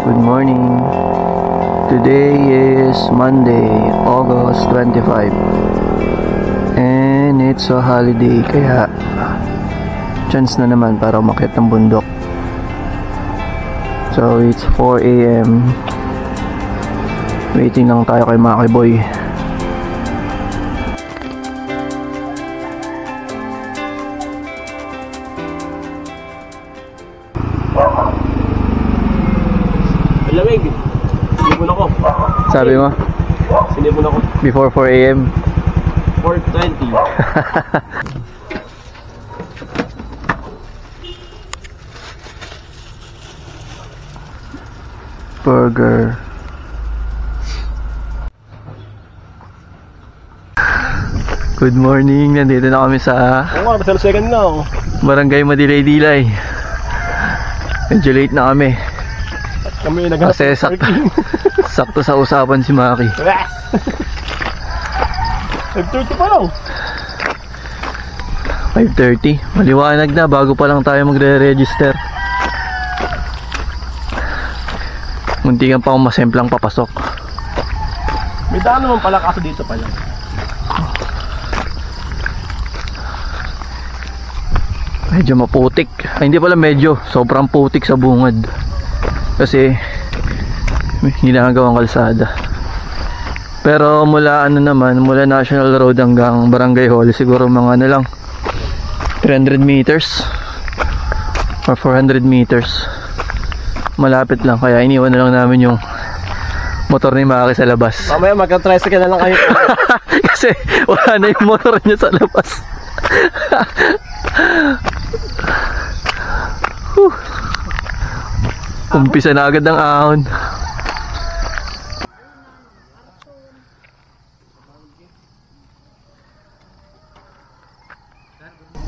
Good morning. Today is Monday, August 25. And it's a holiday kaya chance na naman para umakyat ng bundok. So it's 4 AM. Waiting lang tayo kay Maki Boy. Malamig. Sinipon ako. Sabi mo? Sinipon ako. Before 4 AM? 4:20. Burger. Good morning. Nandito na kami sa Oo nga, basta second na ako. Barangay Madilay-Dilay. Medyo late na kami. Kami naghanap Kasi ng parking. sakto sa usapan si Maki. Nag-30 pa lang. 5:30. Maliwanag na bago pa lang tayo magre-register. Muntikan pa akong masemplang papasok. May daan naman pala kaso dito pa lang. Medyo maputik. Ay, hindi pala medyo. Sobrang putik sa bungad. Kasi may ginagawang kalsada. Pero mula mula National Road hanggang Barangay Hall, siguro mga lang 300 meters or 400 meters. Malapit lang, kaya iniwan na lang namin yung motor ni Maki sa labas. Mamaya magka-tricycle na lang kayo. Kasi wala na yung motor niya sa labas. Umpisa na agad ang ahon.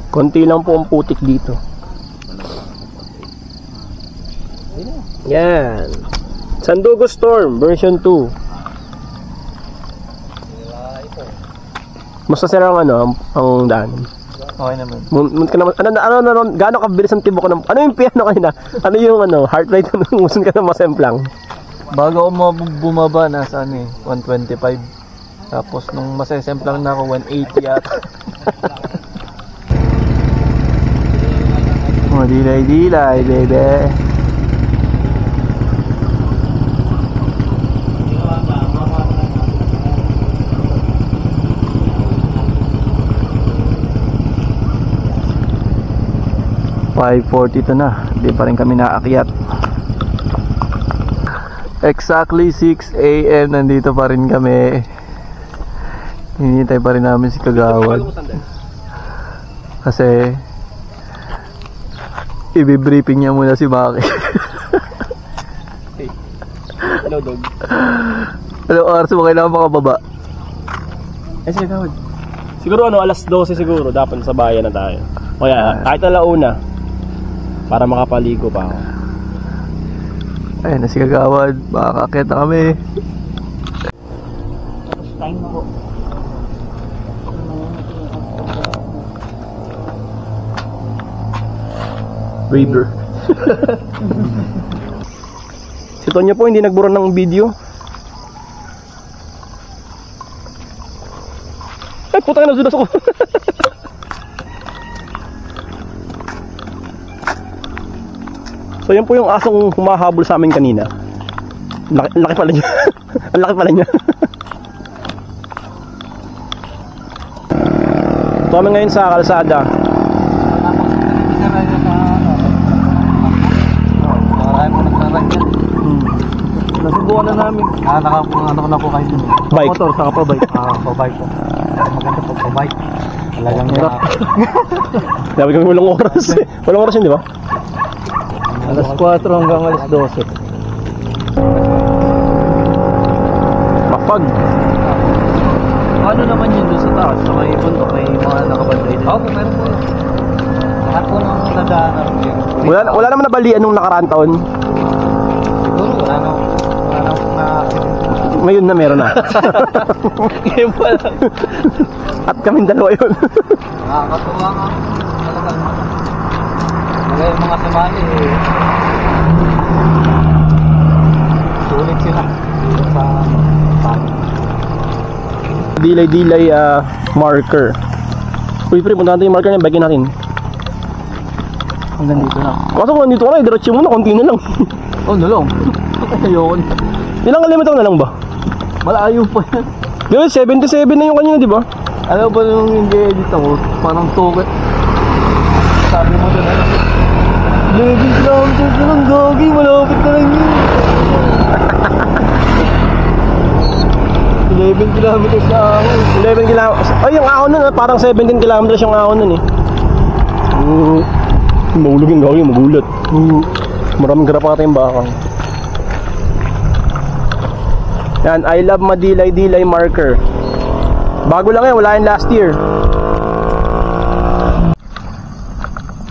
Konti lang po ang putik dito. Yan. Sandugo Storm version 2. Mas nasira ang daan. Okay naman. Gaano kabilis ang tibok ng ano yung piano kanina? Ano yung heart rate ng musun ka na masemplang? Bago ako bumaba nasa 125. Tapos nung masesemplang na ako 180 yata. Oh, dilay-dilay, baby. $5.40 na, hindi pa rin kami naakyat. Exactly 6 AM nandito pa rin kami. Hinihintay pa rin namin si Kagawad. Kasi i-briefing niya muna si Maki. Hello, dog. Anong oras mo kailangan makababa? Sige, Kagawad. Siguro alas 12 siguro dapat sa bayan na tayo. O kaya kahit alauna para makapaligo pa ako. Ayun na si Kagawad, makakakit na kami. Time mo po. River. Si Tonyo po hindi nagbura ng video. Ay, putang ina, nadulas ako. So yan po yung asong humahabol sa amin kanina. Laki pala niya. Ang laki pala niya. So kami ngayon sa kalsada. Nasubukan na namin. Ano po kayo dun? Bike. Motor, saka pa bike. Pa-bike po. Maganda po, pa-bike. Talagang hirap. Sabi kami walang oras. Walang oras yun, di ba? Alas 4 hanggang alas 12. Mapag. Ano naman yun doon sa taas? Sa may bundok, may mga nakabantay din. Oo, meron po. Lahat po ng nadaanan. Wala naman nabalian nung nakaraan taon. Siguro, wala na. Ngayon na meron na. Ngayon pa lang. At kaming dalawa yun. Nakakatuwa nga. Talagang mga mga sumali Dilay marker. Uy, pre, punta natin yung marker niya, bagay natin. Hanggang dito lang. Kaso kung nandito ka na, diretso mo na, konti na lang. Oh, nalong. Ayoko na. Ilang kilometer na lang ba? Malayo pa yan. Di ba, 77 na yung kanina, di ba? Alam ba nung hindi edit ako, parang toket. Sabi mo doon, 11 kilometers na lang, gagi, malapit na lang yun. 11 kilometers na ahon. 11 kilometers. Ay, yung ahon nun, parang 17 kilometers yung ahon nun eh. Mahulog yung gawin, magulat. Maraming garapata yung bakang. Yan, I love Madilay-Dilay marker. Bago lang yan, wala yan last year.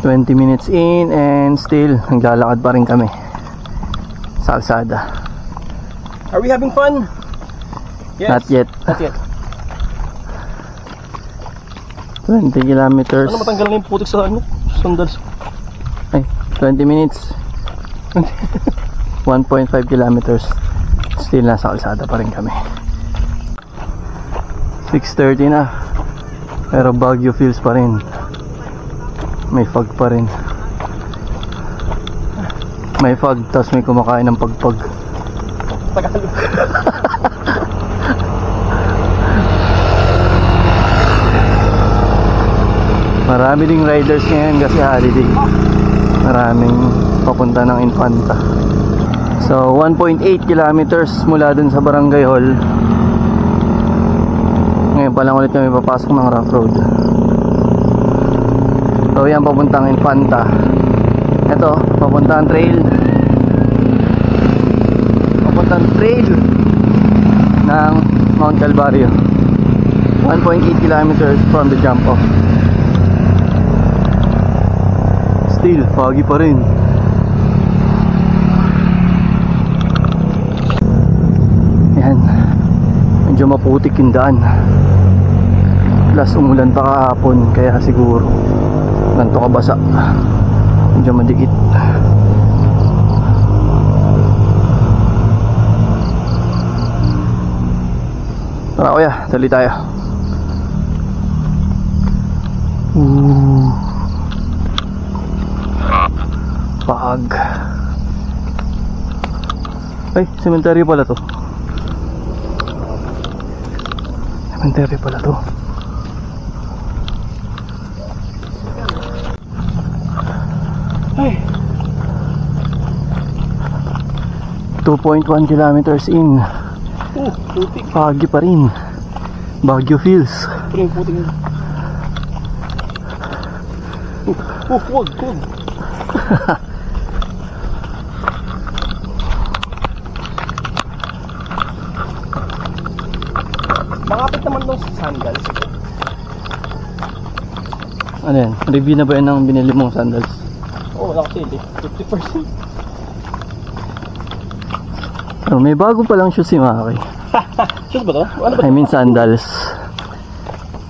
20 minutes in and still naglalakad pa rin kami sa kalsada. Are we having fun? Yes. Not yet. Not yet. 20 kilometers. Ano matanggal na yung putik sa ano? Sandals. Ay, 20 minutes. 1.5 kilometers. Still nasa kalsada pa rin kami. 6:30 na. Pero Baguio feels pa rin. May fog pa rin. May fog, tas may kumakain ng pagpag. Tagalog. Marami ding riders ngayon kasi holiday. Maraming papunta ng Infanta. So 1.8 kilometers mula dun sa Barangay Hall. Ngayon pa lang ulit kami papasok ng rough road. So yan, papuntang Infanta. Ito, papuntang trail. Papuntang trail ng Mount Calvario. 1.8 kilometers from the jump off. Still, foggy pa rin. Yan. Medyo maputik yung daan. Plus umulan pa kahapon, kaya siguro ganito kabasa. Medyo madikit. Tara kuya, tali tayo. Pag ay, cemetery pala to. Cemetery pala to. Ay. 2.1 kilometers in. Putik. Foggy pa rin. Baguio feels. Puting putik. Wag. Makapit naman dong sa sandals. Ano yan? Review na ba yan ng binili mong sandals? Oo, nakasili. 50%. Oh, may bago pa lang shoes si Maki. Shoes ba to? Ano ba? I mean sandals.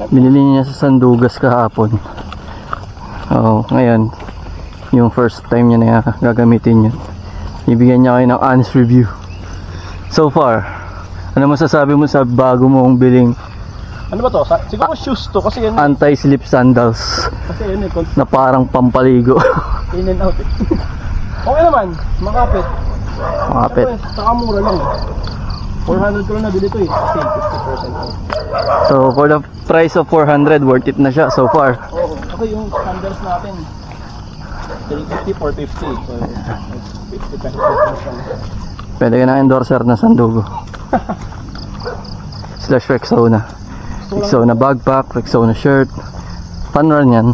Binili niya sa Sandugas kahapon. Oo, ngayon yung first time niya na gagamitin yun. Ibigyan niya kayo ng honest review. So far, ano masasabi mo sa bago mong biling Ano ba to? Siguro shoes to kasi yan. anti-slip sandals Kasi yun eh. na parang pampaligo? In and out eh. Okay naman. Makapit. Makapit. Saka mura lang eh. 400 ko lang nabili to eh. Kasi 50% off. So for the price of 400, worth it na siya so far. Oo. Kasi yung sandals natin 350, 450. So 50 pesos difference lang. Pwede ka ng endorser na Sandugo. Slash Rexona. Rexona backpack, Rexona shirt. Fun run yan.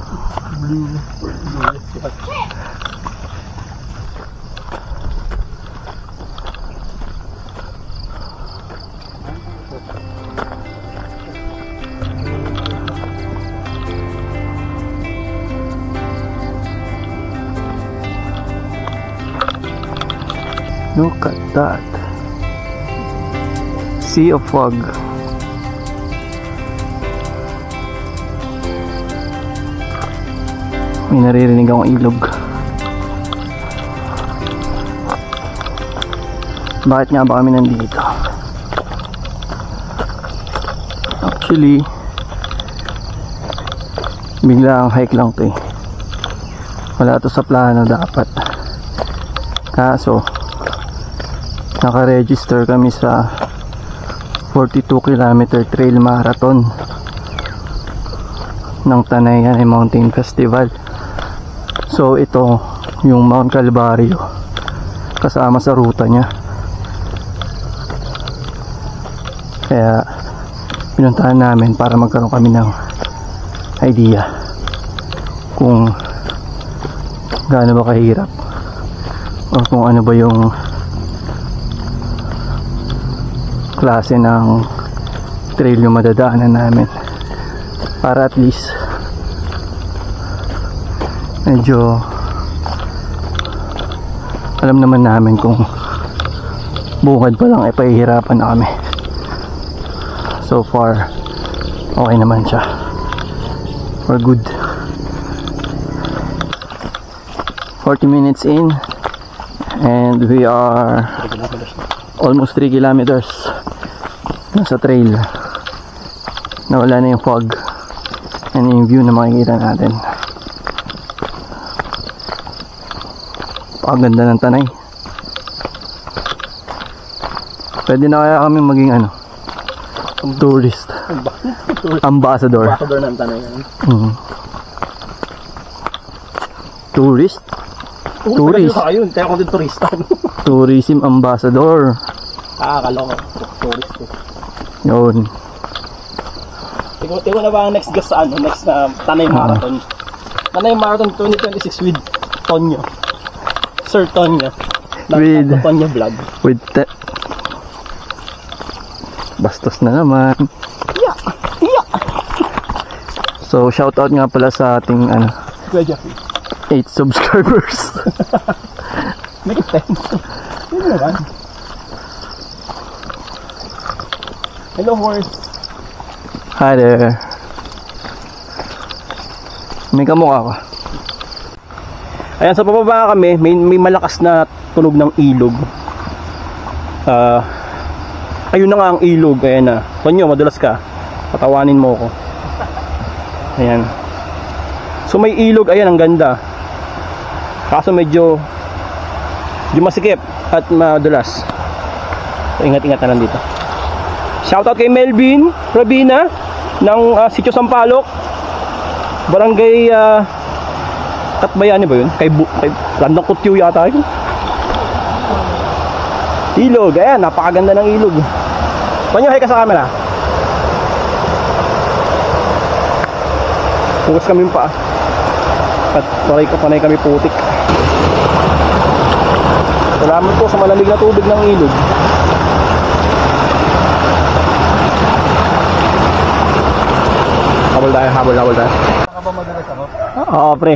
Look at that. Sea of fog. May naririnig akong ilog. Bakit nga ba kami nandito? Actually, biglang hike lang to eh. Wala to sa plano dapat. Kaso, naka-register kami sa 42 km trail marathon ng Tanay Mountain Festival. So ito yung Mount Calvario kasama sa ruta niya. Kaya pinuntahan namin para magkaroon kami ng idea kung gaano ba kahirap o kung ano ba yung klase ng trail yung madadaanan namin, para at least medyo alam naman namin kung bungad pa lang ay pahihirapan na kami. So far okay naman siya, we're good. 40 minutes in and we are almost 3 kilometers nasa trail. Nawala na yung fog and yung view na makikita natin. Paganda ng Tanay. Pwede na kaya kami maging ano, tourist, ambassador. Ambassador ng Tanay. Tourist? Tourist. Ayun, kaya ako din turista. Tourism ambassador. Akala ko tourist eh. Yun. Ikaw na ba ang next guest sa ano? Next na Tanay Marathon. Tanay Marathon 2026 with Tonyo. Sir Tonyo. With Tonyo Vlog. With bastos na naman. Yeah. So shout out nga pala sa ating ano, 8 subscribers. Make it 10. Yun naman. Hello horse. Hi there. May kamukha ka. Ayan, sa pababa kami, may malakas na tunog ng ilog. Ayun na nga ang ilog. Ayan na. Tonyo, madulas ka. Patawanin mo ako. Ayan. So may ilog. Ayan, ang ganda. Kaso medyo masikip at madulas. So, ingat-ingat na lang dito. Shoutout kay Melvin Rabina ng Sitio Sampaloc, Barangay Katbayani ba yun? Kay Landang Kutyo yata yun. Ilog, ayan, napakaganda ng ilog. Panyo, hay ka sa camera. Hugas kami pa. At panay kami putik. Salamat po sa malamig na tubig ng ilog. Habol tayo. Baka ba madalas ako? Oo, pre.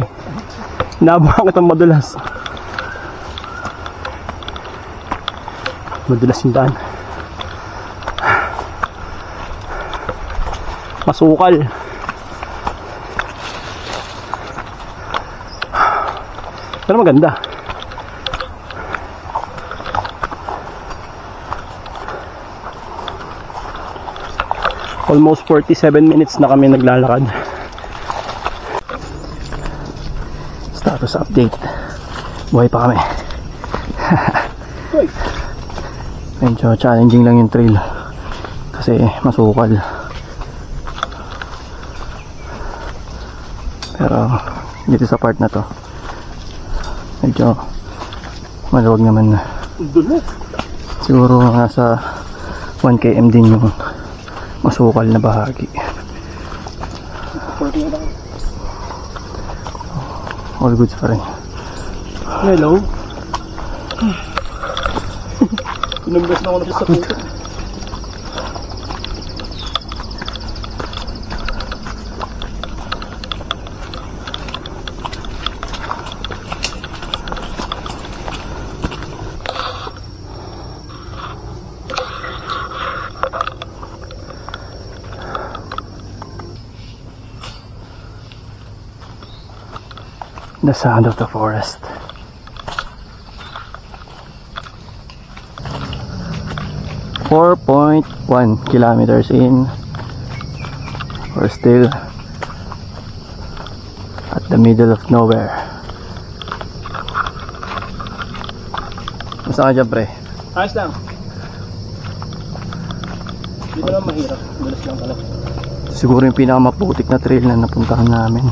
Nabuhan kitang madulas. Madulas yung daan. Masukal. Pero maganda. Almost 47 minutes na kami naglalakad. Status update. Buhay pa kami. Medyo challenging lang yung trail kasi masukal. Pero dito sa part na to medyo maluwag naman na. Siguro nasa 1 km din yung masukal na bahagi. All goods pa rin. Hello. Pinagdas na ako na sa puto. The sound of the forest. 4.1 kilometers in. We're still at the middle of nowhere. Basta ka dyan, pre? Ayos lang. Dito lang mahirap. Dulas lang talaga. Siguro yung pinakamaputik na trail na napuntahan namin.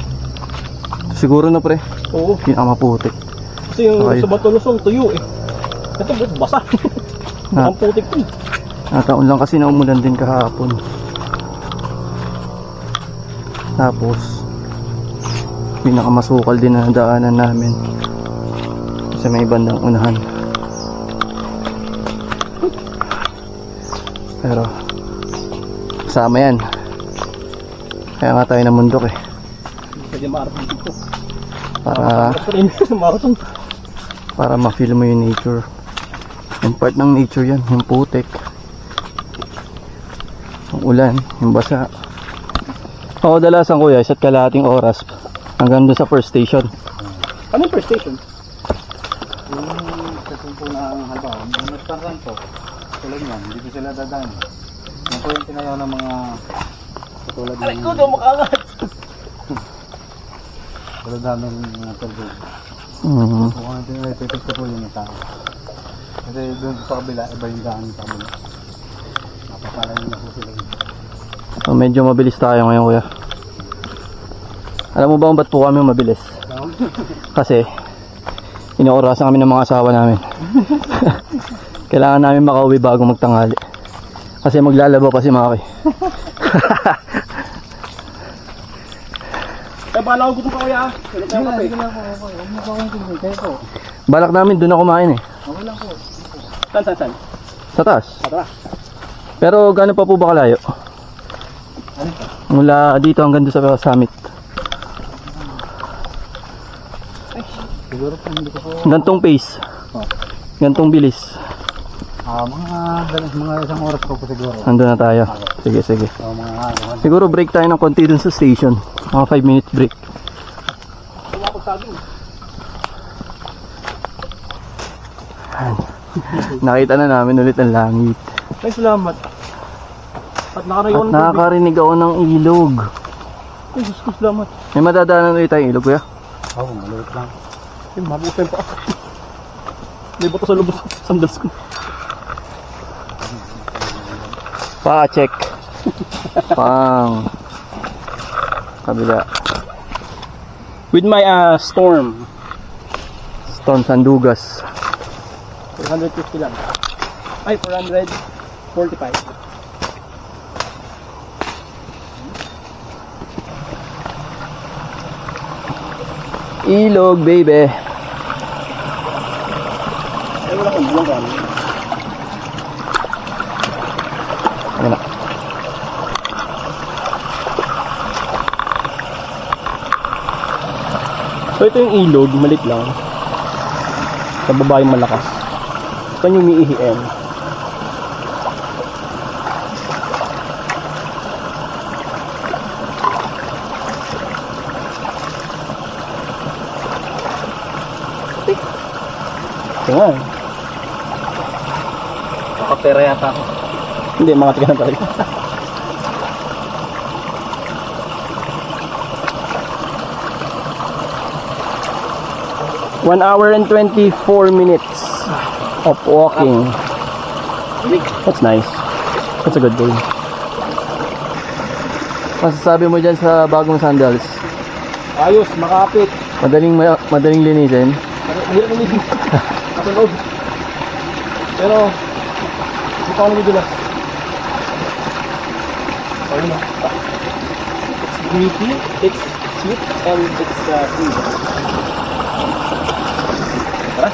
Siguro na, pre. Oo. Pinakamaputik. Kasi yung Okay. sa Batulusong tuyo eh. Ito basa. Na, Ang putik ko. nataon lang kasi na umulan din kahapon. Tapos pinakamasukal din na daanan namin sa may bandang unahan. Pero kasama yan. Kaya nga tayo namundok eh. Pwede marathon dito. Para Marathon. para ma-feel mo yung nature. Yung part ng nature yan, yung putik, yung ulan, yung basa. Ako dalasan kuya, isa't kalahating oras hanggang doon sa first station. Ano yung first station? Yung katumpo na ang halimbawa, yung nagtarang to, tulad yan, hindi ko sila dadaan. Yan po yung tinayaw ng mga katulad Aray ng ko, daw makaangat. tulad namin mga turbo. Mm. Kung ano tinayaw, titig ko po yung tao. Kasi doon sa kabila, iba yung daan sa kabila. Napapalayo na po sila. So, medyo mabilis tayo ngayon kuya. Alam mo ba kung ba't po kami mabilis? Kasi inoorasan kami ng mga asawa namin. Kailangan namin makauwi bago magtanghali. Kasi maglalaba pa si Maki. Eh, bala ko gutom ka kuya. Ano tayo kape? Sige lang po, okay. Huwag mo pa akong tingin, kayo po. Balak namin doon na kumain eh. Okay lang po. San? Sa taas. Tara. Pero gaano pa po ba kalayo? Ano po? Mula dito hanggang doon sa summit. Siguro po hindi ko po. Gantong pace. Oh. Gantong bilis. Mga isang oras ko po siguro. Nandun na tayo. Sige, sige. So, Siguro break tayo ng konti dun sa station. Mga 5-minute break. Tumakot sa akin. Nakita na namin ulit ang langit. Ay, salamat. At nakarayon At nakakarinig ako ng ilog. Ay, Diyos ko, salamat. May madadaanan ulit tayong ilog kuya. Oo, maliit lang. Ay, mabuti pa ako. May bato sa lubos. Sandals ko. Pa-check. Pang. Kabila. With my Storm. Storm Sandugas. 450 lang. Ay, 445. Ilog, baby. Ay, wala kong buwang kami. Ayan na. So, ito yung ilog. Malit lang. Sa baba yung malakas. Ito yung umiihiin. Ito nga. Nakapera yata ako. Hindi, mga tiga na talaga. One hour and 24 minutes of walking. That's nice. That's a good day. Masasabi mo dyan sa bagong sandals? Ayos, makapit. Madaling linisin. Mahirap naman yung sa loob. Pero, hindi pa ako namidulas. Ayun na. It's gritty, it's sweet, and it's sweet. Tara.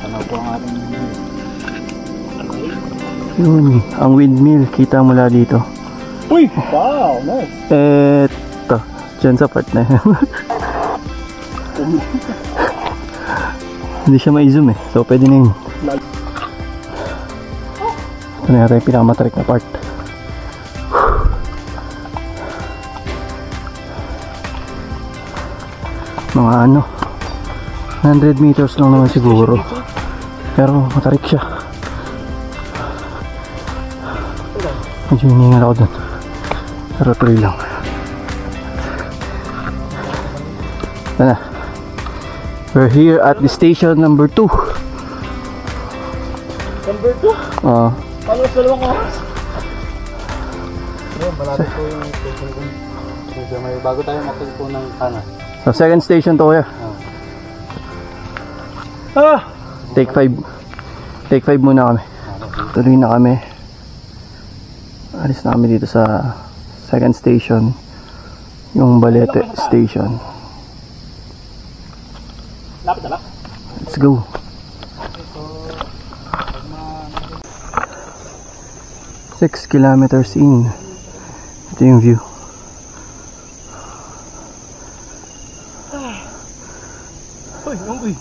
Ano po ang ating Yun, ang windmill. Kita mula dito. Uy! Wow, nice. Eto, dyan sa part na yan. Hindi siya ma-zoom eh. So, pwede na yun. Ito na yata yung pinakamatrik na part. Mga ano, 100 meters lang naman siguro. Pero matarik siya. Medyo hiningal ako dun. Pero tuloy lang. Ito na. We're here at the station number 2. Number 2? Oo. Paano sa dalawang oras? Ayun, malapit po yung station ko. Medyo may bago tayo makikita po ng kanan. So second station to kuya. Ah! Take 5. Take 5 muna kami. Tuloy na kami. Alis na kami dito sa second station. Yung Balete station. Lapit na lang. Let's go. 6 kilometers in. Ito yung view. Uy, unggoy.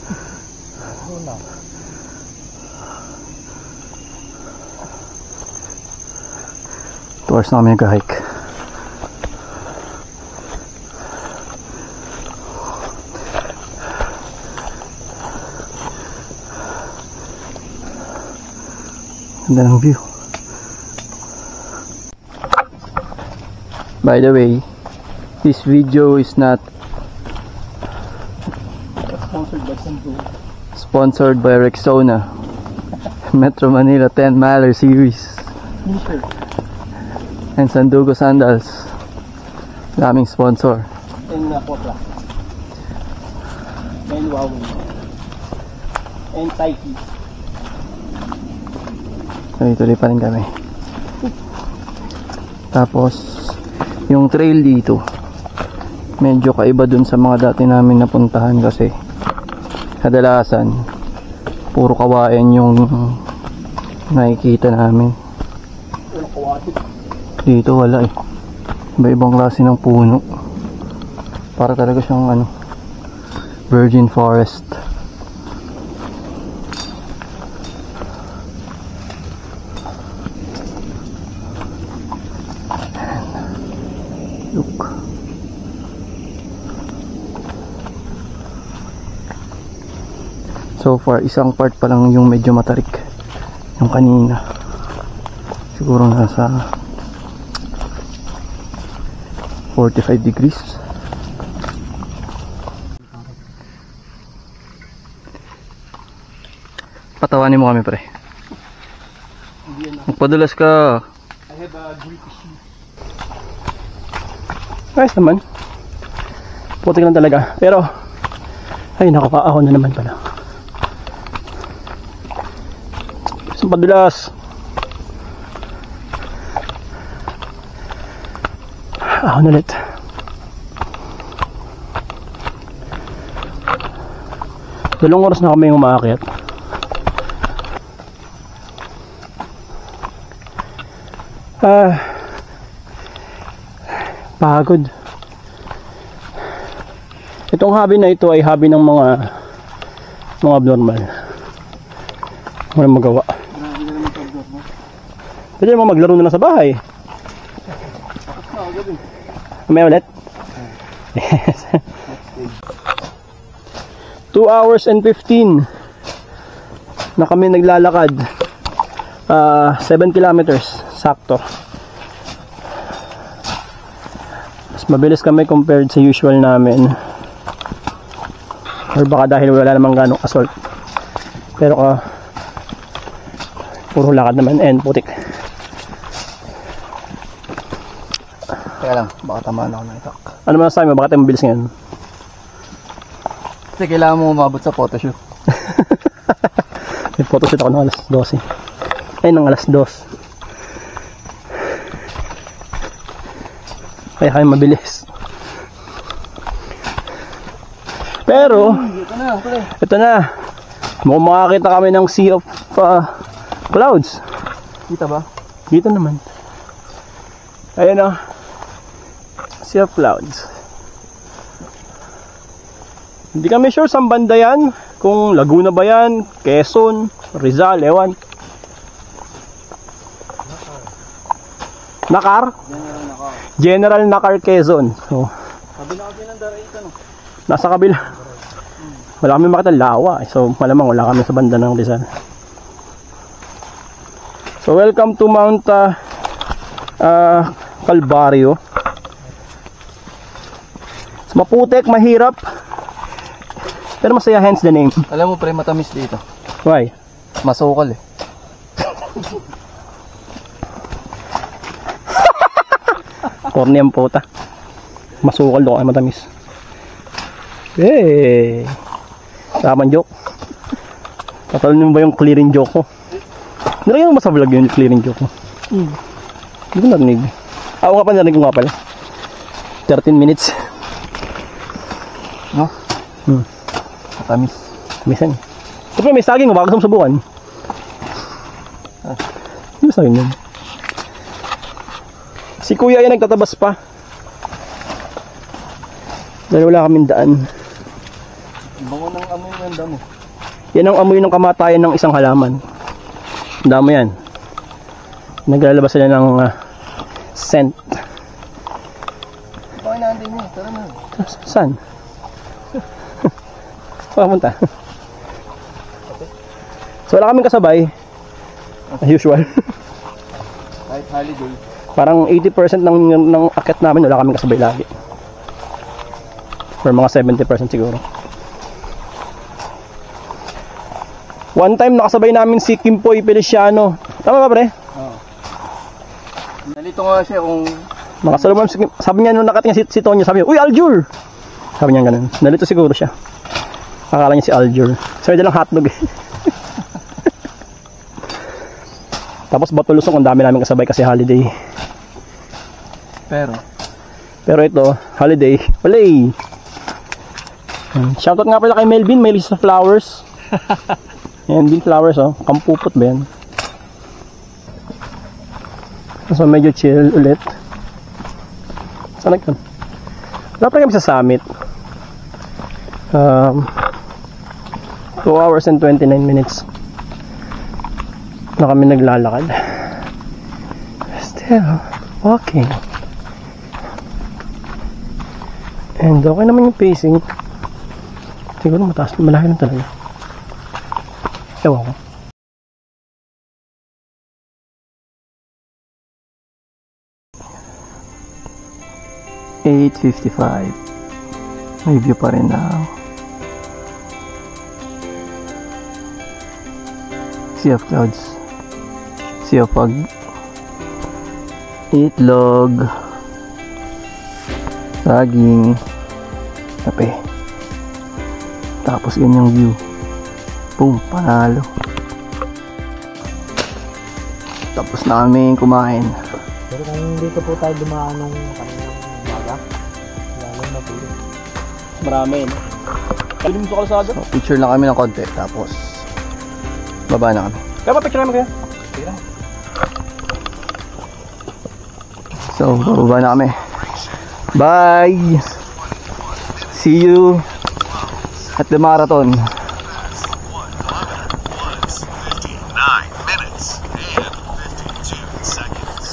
2 hours na kami nag-hike. Ganda ng view. By the way, this video is not sponsored by Rexona. Metro Manila 10 miler series and Sandugo Sandals. Daming sponsor. And Popla. And Huawei. And Taiki. So ituloy pa rin kami. Tapos yung trail dito medyo kaiba dun sa mga dati namin napuntahan kasi kadalasan puro kawayan yung nakikita namin. Dito wala eh. Iba-ibang klase ng puno. Para talaga siyang ano, virgin forest. Look. So far, isang part pa lang yung medyo matarik. Yung kanina. Siguro nasa 45 degrees. Patawanin mo kami pre. Magpadulas ka. I have a grippy shoe. Nice naman. Putik lang talaga. Pero, ay nakakaahon na naman pala. Isang padulas. Ahon ulit. Dalawang oras na kami umaakyat. Pagod. Itong hobby na ito ay hobby ng mga abnormal. Walang magawa. Pwede mo maglaro na lang sa bahay. May ulit? Yes. 2 hours and 15 na kami naglalakad. 7 kilometers sakto. Mas mabilis kami compared sa usual namin. Or baka dahil wala namang ganong assault. Pero puro lakad naman and putik. Kaya lang, baka tamaan ako ng itak. Ano man sabi mo? Bakit tayo mabilis ngayon? Kasi kailangan mo umabot sa photoshoot. May photoshoot ako ng alas 12. Ay, ng alas 2. Kaya kayo mabilis. Pero, ito na. Mukhang makakita kami ng sea of clouds. Kita ba? Dito naman. Ayan o. Sea of clouds. Hindi kami sure saan banda yan. Kung Laguna ba yan, Quezon, Rizal, ewan. Nakar? General Nakar, Quezon. So, Sabi na kasi ng daraitan. Nasa kabila. Wala kami makita lawa. So malamang wala kami sa banda ng Rizal. So welcome to Mount Calvario. Maputek, mahirap. Pero masaya, hence the name. Alam mo pre, matamis dito. Why? Masukal eh. Corny ang puta. Masukal doon ay matamis. Hey! Tamang joke. Tatalon mo ba yung clearing joke ko? Nilagyan mo ba sa vlog yung clearing joke ko? Hindi ko narinig. Ako nga pa narinig ko nga pala. 13 minutes. No? Matamis. Misan. Siyempre may saging, baka gusto mo subukan. Ano saging yun? Si kuya yan nagtatabas pa. Dahil wala kaming daan. Bango ng amoy ng damo. Yan ang amoy ng kamatayan ng isang halaman. Damo yan. Naglalabas sila ng scent. Bakit natin mo? Tara na. Saan? Saan punta? So wala kaming kasabay. As usual. Kahit holiday. Parang 80% ng akit namin wala kaming kasabay lagi. Or mga 70% siguro. One time nakasabay namin si Kimpoy Feliciano. Tama ba pre? Oo. Nalito nga siya kung Nakasalubong si Kim. Sabi niya nung nakatingin si Tonyo, sabi niya, "Uy, Aljur!" Sabi niya ganun. Nalito siguro siya. Akala niya si Aljur. Sabi niya lang hotdog eh. Tapos Batulusong, ang dami namin kasabay kasi holiday. Pero ito, holiday, palay. Shoutout nga pala kay Melvin, may list of flowers. Yan, din flowers oh, kampupot ba yan? So medyo chill ulit. Saan nagtan? Wala pa kami sa summit. 2 hours and 29 minutes na kami naglalakad. Still walking. And okay naman yung pacing. Siguro mataas, malaki lang talaga. Ewan ko. $8:55. May view pa rin ng sea of clouds, sea of fog, itlog, saging, kape, tapos ganyang view. Boom, panalo. Tapos na kami kumain. Pero kung dito po tayo dumaan nung kaninang umaga, lalo na po. Marami. Pwede mo sa kalsada? So, picture lang kami ng konti, tapos baba na kami. Kaya pa picture namin kayo? So, bababa na kami. Bye! See you at the marathon.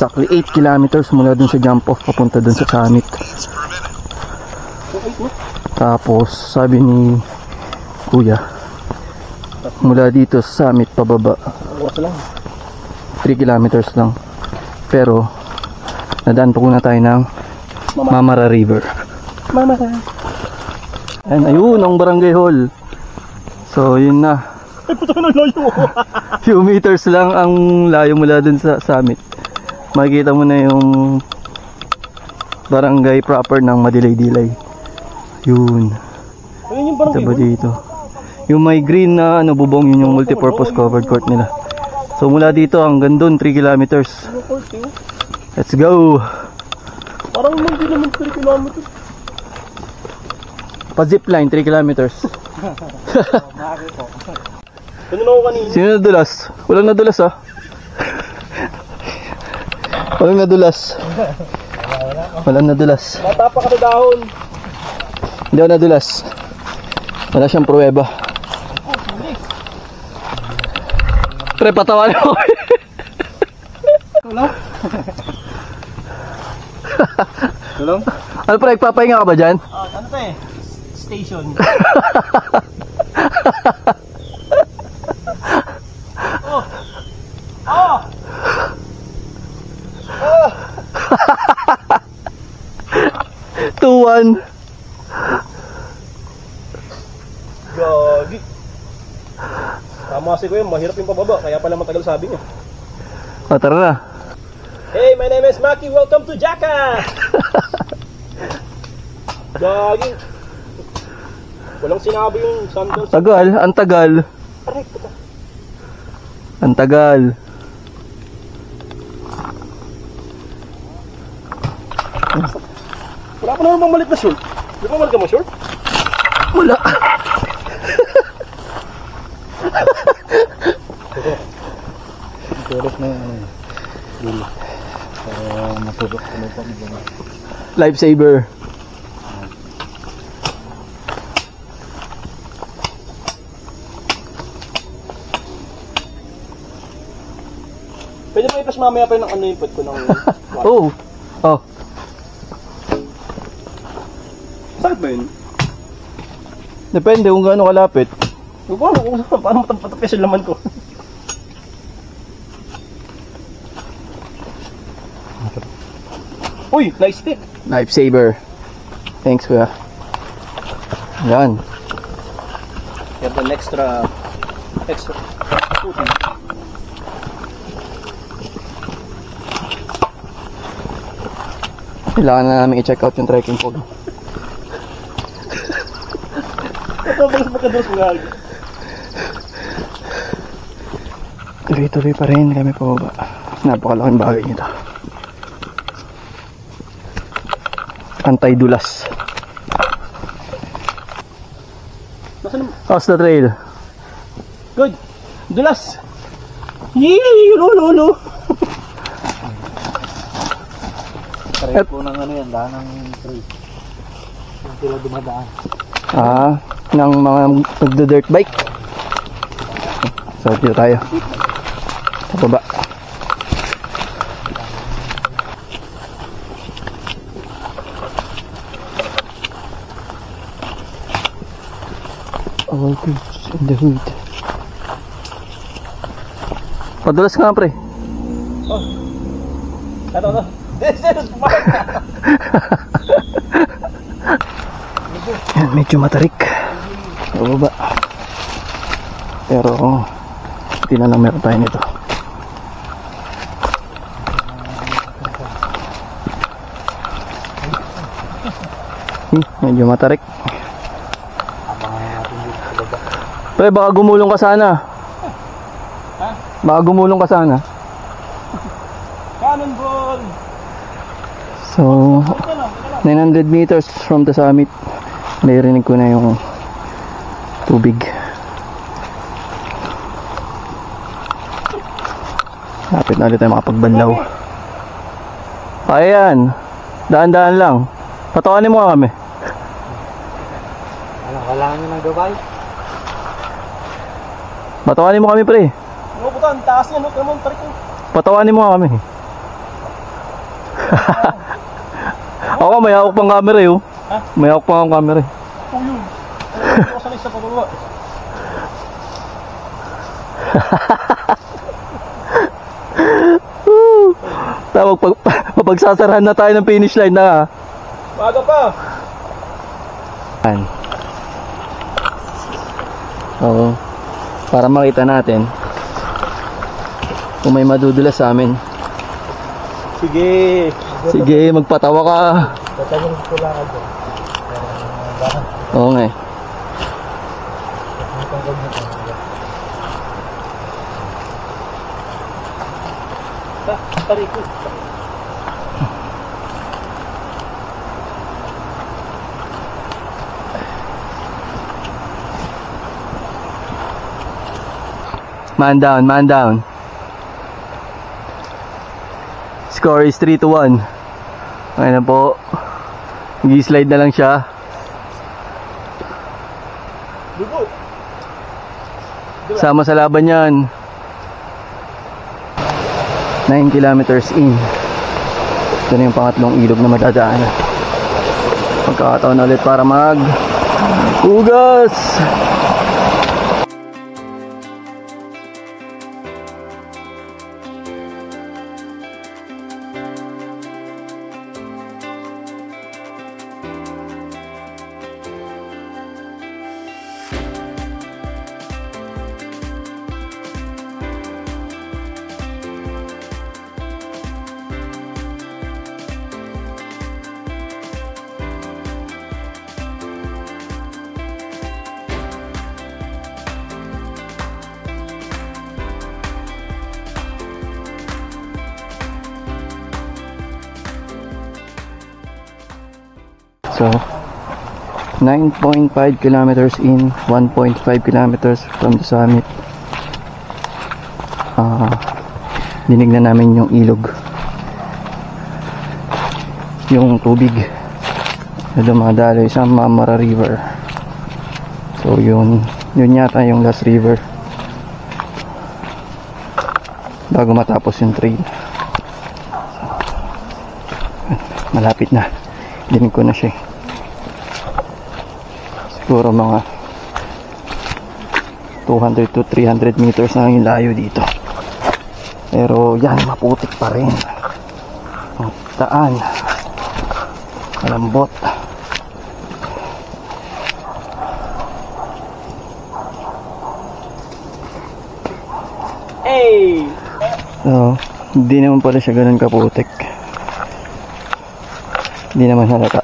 Exactly 8 kilometers mula dun sa jump off papunta dun sa summit. Tapos sabi ni kuya, mula dito sa summit pababa 3 kilometers lang. Pero nadaan pa kuna tayo ng Mamara River. And ayun ang barangay hall. So yun na. Ay puto na layo. Few meters lang ang layo mula dun sa summit. Makikita mo na yung barangay proper ng Madilay-Dilay. Yun. Ayun yung barangay Diba dito? Yung may green na bubong, yun yung multipurpose covered court nila. So mula dito hanggang dun 3 kilometers. Let's go! Parang hindi naman 3 kilometers. Pa zipline 3 kilometers. Ano na ako kanina? Sino nadulas? Walang nadulas ah. Walang nadulas. Walang nadulas. Matapa ka sa dahon. Hindi ako nadulas. Wala siyang pruweba. Pre, patawanan mo. Tulong? Tulong? Ano pre, nagpapahinga ka ba dyan? Ano to eh? station. Oh! 2-1. Gagi. Tama si Kuya, mahirap yung pababa, kaya pala matagal sabi niya. O, tara na. Hey, my name is Maki, welcome to Jackass! Gagi. Walang sinabi yung sandals. Tagal, ang tagal. Aray, puta. Ang tagal. Wala pa naman bang malit na short? Di ba malit ka mo short? Wala. Tulos na yung ano. Dulo. Para matulog ko pa mo. Lifesaver. Pwede mo ipas mamaya pa yung ano yung put ko ng... Oh. Oh. Sakit ba yun? Depende kung gaano kalapit. Paano matapis yung laman ko? Uy, nice stick. Lifesaver. Thanks, kuya. Yan. You have an extra puti. Kailangan na namin i-check out yung trekking pole. Ito, balas magkados mo nga. Tuloy-tuloy pa rin kami pababa. Napakalaking bagay nito. Anti-dulas. Nasaan? How's the trail? Good. Dulas. Yee! Ulo. Pareho po ng ano yan, daan ng trail. Yung sila dumadaan. Ng mga nagdo-dirt bike. So, dito tayo. Pababa. All goods in the hood. Padulas nga, pre. Oh. Ano? This is mine. Yan, medyo matarik. Pababa. Pero, hindi na lang meron tayo nito. Medyo matarik. Pre, baka gumulong ka sana. Baka gumulong ka sana. Cannonball. So, 900 meters from the summit. Naririnig ko na yung tubig. Lapit na ulit tayo makapagbanlaw. Ayan. Daan-daan lang. Patawanin mo nga kami. Ano, kailangan nyo ng gabay? Patawanin mo kami, pre. Ano po ang taas niya, no? Kamon, tarik ko. Patawanin mo nga kami. Ako, may hawak pang camera eh. Oh. Ha? May hawak pang camera eh. Oh, yun. Ano ko sanay sa pababa. Tawag, papagsasarahan na tayo ng finish line na. Maga pa. Yan. Oo. Para makita natin kung may madudulas sa amin. Sige. Sige, magpatawa ka. Tatagin ko lang ako. Oo nga eh. Tarik ko. Man down, man down. Score is 3-1. Ayun na po. Nag-slide na lang siya. Dugo. Sama sa laban yan. 9 kilometers in. Ito na yung pangatlong ilog na madadaanan. Magkakataon na ulit para mag Hugas! So, 9.5 kilometers in, 1.5 kilometers from the summit. Dinig na namin yung ilog. Yung tubig na dumadaloy sa Marmara River. So, yun yata yung last river bago matapos yung trail. Malapit na. Dinig ko na siya. Siguro mga 200 to 300 meters na yung layo dito. Pero yan, maputik pa rin. Ang daan malambot. Hey! So, hindi naman pala siya ganun kaputik. Hindi naman halata.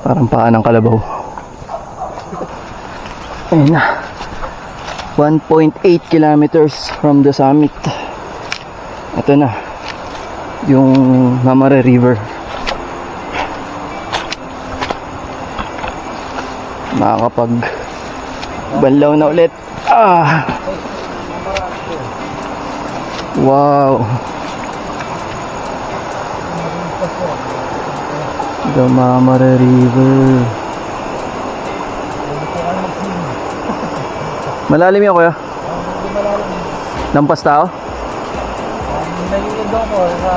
Parang paa ng kalabaw. Ayun na. 1.8 kilometers from the summit. Ito na yung Marmara River. Makakapag banlaw na ulit. Wow. The Marmara River. Malalim yan, kuya? Lampas tao? Nalilid ako sa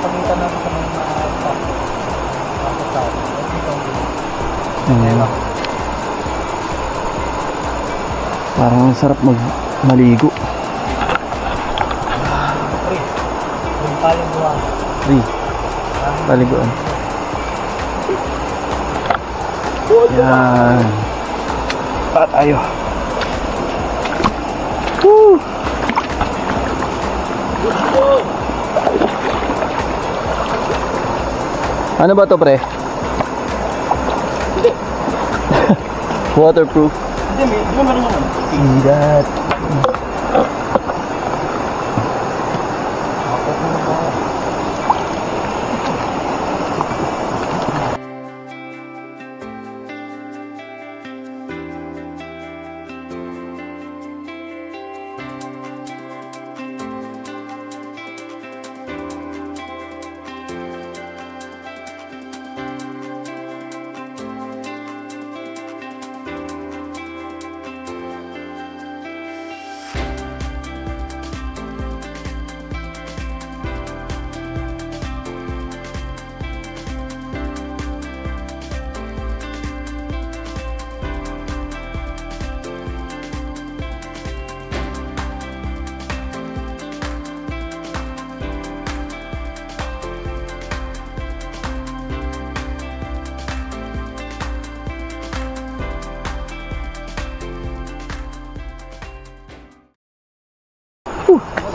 pagitan natin sa mga tao. Parang sarap maligo. Free. Paliguan. Yan. At ayo. Woo! Ano ba to, pre? Hindi. Waterproof. Hindi, di ba meron naman? See that?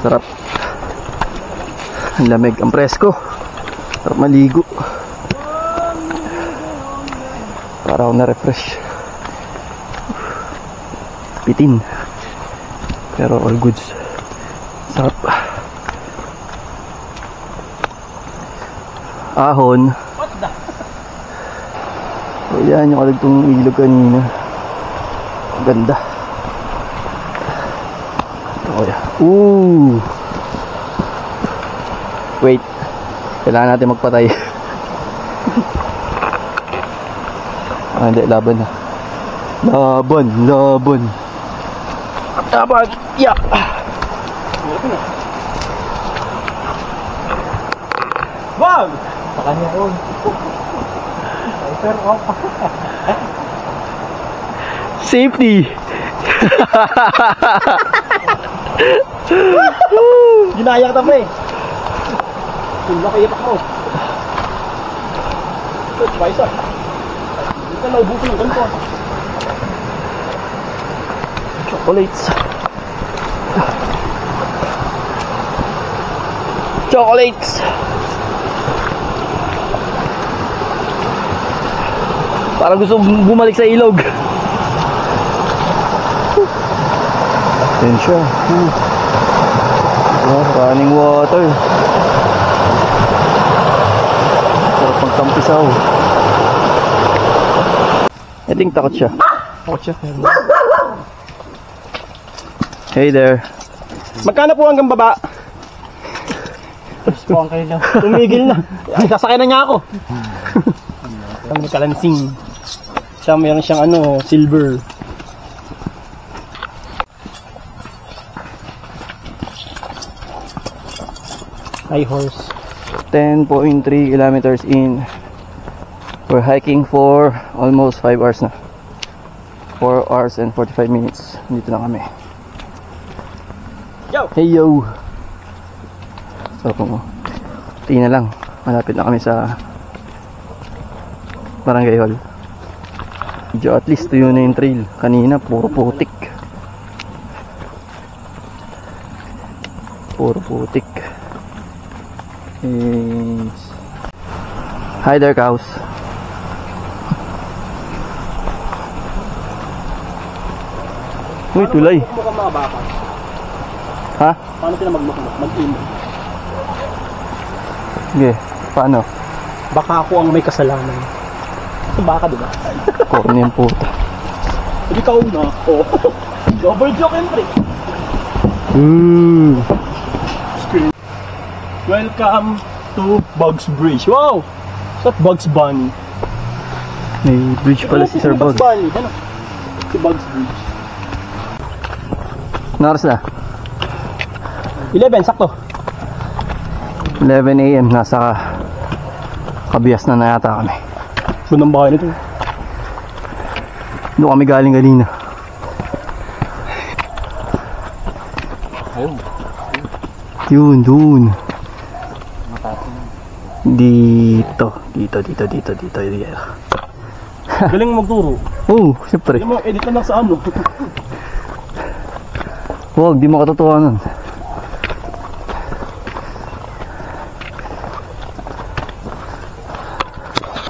Sarap. Ang lamig, ang presko. Sarap maligo. Para ako na-refresh. Pitin. Pero all goods. Sarap. Ahon. O yan, yung kalagtong ilog kanina. Ang ganda. Ooh. Wait. Kailangan natin magpatay. Hindi, laban na. Laban. Yeah. Wag! Sa kanya yun. Sir, oh. Safety! Ginaya ka pa eh. Kung nakayapak mo. Ito, paisa. Hindi ka naubusin ng ganito. Chocolates. Chocolates. Parang gusto bumalik sa ilog. Atensyon. Oh, running water. Sarap magtampisaw. I think takot siya. Takot siya. Hey there. Magkano po hanggang baba? Puwang kayo lang. Tumigil na. Ay, sasakay na niya ako. May kalansing. Siya, mayroon siyang ano, silver. High horse. 10.3 kilometers in. We're hiking for almost 5 hours na. 4 hours and 45 minutes. Dito na kami. Yo! Hey yo! So, tingin na lang. Malapit na kami sa Barangay Hall. Medyo at least tuyo na yung trail. Kanina, puro putik. Puro putik. Yes. Hi there, cows. Uy, tulay. Mukhang mga baka. Ha? Paano sila magmukmuk? Mag-in. Sige, paano? Baka ako ang may kasalanan. Ito baka, diba? Corny yung puta. Hindi ka una. Oh. Double joke and trick. Screen. Welcome to Bugs Bridge. Wow! What's Bugs Bunny? May bridge pala si Sir Bugs. Bugs Bunny. Ano? Si Bugs Bridge. Naras na? 11, sakto. 11 AM. Nasa Kabias na yata kami. Doon ang bahay nito. Doon kami galing kanina. Ayun. Yun, doon. Mataas na. Dito. Dito. Galing mo magturo. Oh, syempre. Galing mo, edit ka lang sa ano. Huwag, di makatotohanan.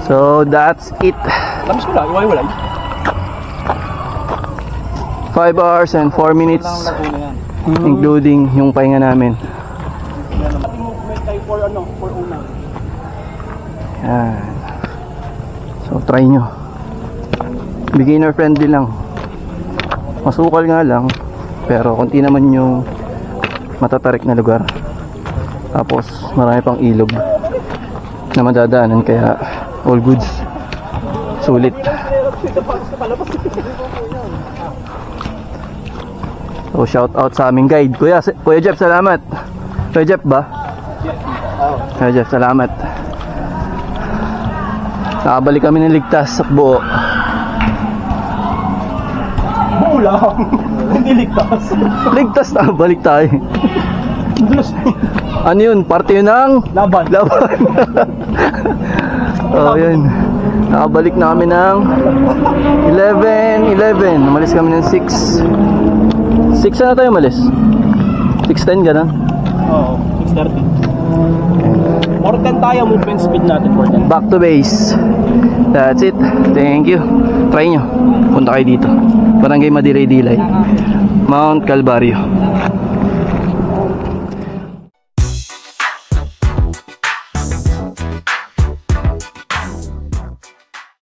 So, that's it. Lamis ko lang, iwalay-walay. 5 hours and 4 minutes. Lang Laguna yan. Including yung pahinga namin. Pati mo, may tayo for una. Yan. So, try nyo. Beginner friendly lang. Masukal nga lang. Pero konti naman yung matatarik na lugar. Tapos marami pang ilog na madadaanan, kaya all goods. Sulit. So shout out sa aming guide. Kuya Jeff, salamat. Kuya Jeff ba? Kuya Jeff, salamat. Nakabalik kami ng ligtas sa buo. Buo lang. Hindi ligtas. Ligtas na, balik tayo. Ano yun? Parte yun ng Laban. Oh, yun. Nakabalik na kami ng 11. Umalis kami ng 6. 6 na tayo umalis? 6:10 gano'n? Oo, 6:30. More than tayo, movement speed natin. More than. Back to base. That's it. Thank you. Try nyo. Punta kayo dito. Barangay Madiray Dilay, Mount Calvario.